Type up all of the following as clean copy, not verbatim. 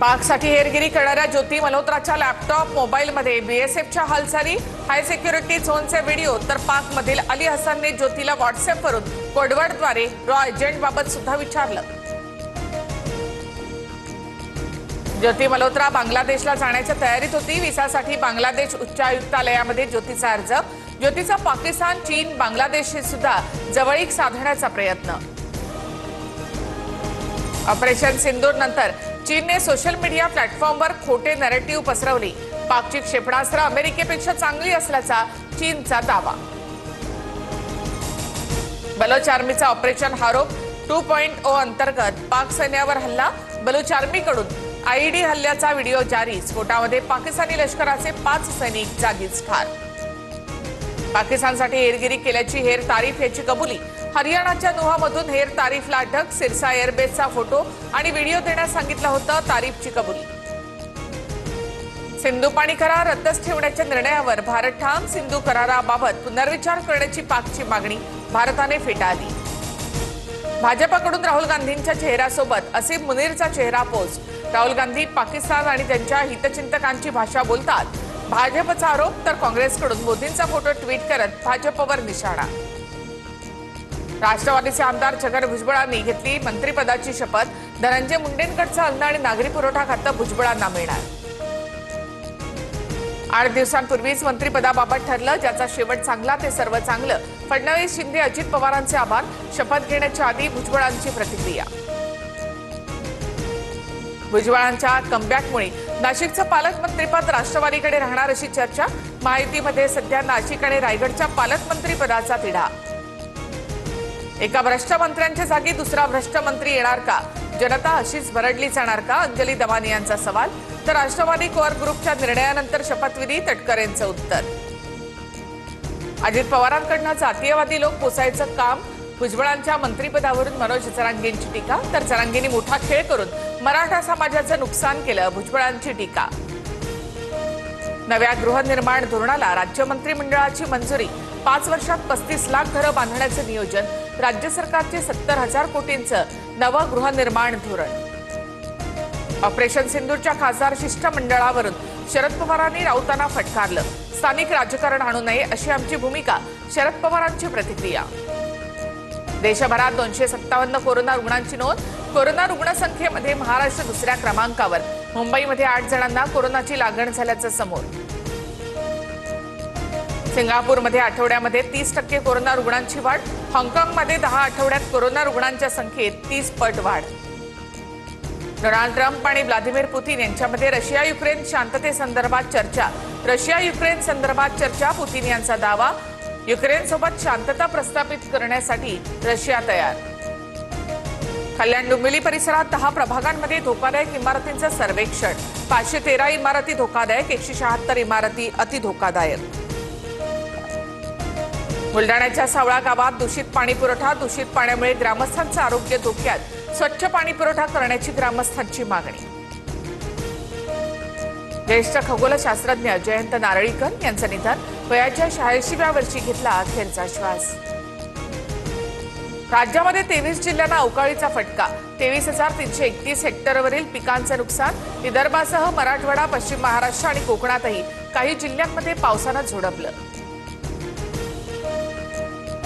पाकसाठी हेरगिरी करणाऱ्या ज्योती मल्होत्राच्या लॅपटॉप मोबाईलमध्ये बीएसएफच्या हालचाली, हाय सिक्युरिटी झोनचे व्हिडिओ, तर पाकमधील अली हसनने ज्योतीला व्हॉट्सअपवरून कोडवर्डद्वारे रॉ एजंटबाबत सुद्धा विचारलं। ज्योती मल्होत्रा बांगलादेशला जाण्याच्या तयारीत होती। व्हिसासाठी बांगलादेश उच्चायुक्तालयामध्ये ज्योतीचा अर्ज। ज्योतीचा पाकिस्तान, चीन, बांगलादेशशी सुद्धा जवळीक साधण्याचा प्रयत्न। ऑपरेशन सिंदूर नंतर चीनने सोशल मीडिया प्लॅटफॉर्मवर खोटे नॅरेटिव्ह पसरवली। पाकची क्षेपणास्त्र अमेरिकेपेक्षा चांगली असल्याचा चीनचा दावा। बलोच आर्मीचा ऑपरेशन हारोप 2.0 अंतर्गत पाक सैन्यावर हल्ला। बलोच आर्मीकडून आयईडी हल्ल्याचा व्हिडिओ जारी। स्फोटामध्ये पाकिस्तानी लष्कराचे 5 सैनिक जागीच ठार। पाकिस्तानसाठी हेरगिरी केल्याची हेर तारीफ याची कबुली। हरियाणाच्या नुहामधून हेर तारीफला अटक। सिरसा एअरबेसचा फोटो आणि व्हिडिओ देण्यास सांगितलं होतं, तारीफची कबुली। सिंधू पाणी करार रद्दच ठेवण्याच्या निर्णयावर भारत ठाम। सिंधू कराराबाबत पुनर्विचार करण्याची पाकची मागणी भारताने फेटाळली। भाजपकडून राहुल गांधींच्या चेहऱ्यासोबत असीम मुनीरचा चेहरा पोस्ट। राहुल गांधी पाकिस्तान आणि त्यांच्या हितचिंतकांची भाषा बोलतात, भाजपचा आरोप। तर काँग्रेसकडून मोदींचा फोटो ट्विट करत भाजपवर निशाणा। राष्ट्रवादीचे आमदार छगन भुजबळांनी घेतली मंत्रिपदाची शपथ। धनंजय मुंडेंकडचं अन्न आणि नागरी पुरवठा खातं भुजबळांना मिळणार। 8 दिवसांपूर्वीच मंत्रिपदाबाबत ठरलं, ज्याचा शेवट चांगला ते सर्व चांगलं। फडणवीस, शिंदे, अजित पवारांचे आभार। शपथ घेण्याच्या आधी भुजबळांची प्रतिक्रिया। भुजबळांच्या कमबॅकमुळे नाशिकचं पालकमंत्रीपद राष्ट्रवादीकडे राहणार अशी चर्चा। महायुतीमध्ये सध्या नाशिक आणि रायगडच्या पालकमंत्रीपदाचा तिढा। एका भ्रष्ट मंत्र्यांच्या जागी दुसरा भ्रष्ट मंत्री येणार का? जनता अशीच भरडली जाणार का? अंजली दमानी यांचा सवाल। तर राष्ट्रवादी कोर ग्रुपच्या निर्णयानंतर शपथविधी, तटकरेंचं उत्तर। अजित पवारांकडनं जातीयवादी लोक पोसायचं काम। भुजबळांच्या मंत्रिपदावरून मनोज जरांगेंची टीका। तर जरांगेंनी मोठा खेळ करून मराठा समाजाचं नुकसान केलं, भुजबळांची टीका। नव्या गृहनिर्माण धोरणाला राज्य मंत्रिमंडळाची मंजुरी। 5 वर्षात 35 लाख घरं बांधण्याचं नियोजन। राज्य सरकारचे 70,000 कोटींचं नवं गृहनिर्माण धोरण। ऑपरेशन सिंदूरच्या खासदार शिष्टमंडळावरून शरद पवारांनी राऊतांना फटकारलं। स्थानिक राजकारण आणू नये अशी आमची भूमिका, शरद पवारांची प्रतिक्रिया। देशभरात 257 कोरोना रुग्णांची नोंद। कोरोना रुग्णसंख्येमध्ये महाराष्ट्र दुसऱ्या क्रमांकावर। मुंबईमध्ये 8 जणांना कोरोनाची लागण झाल्याचं समोर। सिंगापूरमध्ये आठवड्यामध्ये 30% कोरोना रुग्णांची वाढ। हाँगकाँगमध्ये 10 आठवड्यात कोरोना रुग्णांच्या संख्येत 30 पट वाढ। डोनाल्ड ट्रम्प आणि व्लादिमीर पुतीन यांच्यामध्ये रशिया युक्रेन शांततेसंदर्भात चर्चा। रशिया युक्रेन संदर्भात चर्चा। पुतीन यांचा दावा, युक्रेनसोबत शांतता प्रस्थापित करण्यासाठी रशिया तयार। कल्याण डोंबिवली परिसरात 10 प्रभागांमध्ये धोकादायक इमारतींचं सर्वेक्षण। 513 इमारती धोकादायक, 176 इमारती अतिधोकादायक। बुलडाण्याच्या सावळा गावात दूषित पाणी पुरवठा। दूषित पाण्यामुळे ग्रामस्थांचं आरोग्य धोक्यात। स्वच्छ पाणी पुरवठा करण्याची ग्रामस्थांची मागणी। ज्येष्ठ खगोलशास्त्रज्ञ जयंत नारळीकर यांचं निधन। वयाच्या 86व्या वर्षी घेतला अखेरचा श्वास। राज्यामध्ये 23 जिल्ह्यांना अवकाळीचा फटका। 23,331 हेक्टरवरील पिकांचं नुकसान। विदर्भासह मराठवाडा, पश्चिम महाराष्ट्र आणि कोकणातही काही जिल्ह्यांमध्ये पावसानं झोडपलं।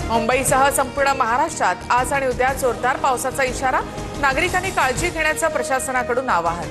मुंबईसह संपूर्ण महाराष्ट्रात आज आणि उद्या जोरदार पावसाचा इशारा। नागरिकांनी काळजी घेण्याचं प्रशासनाकडून आवाहन।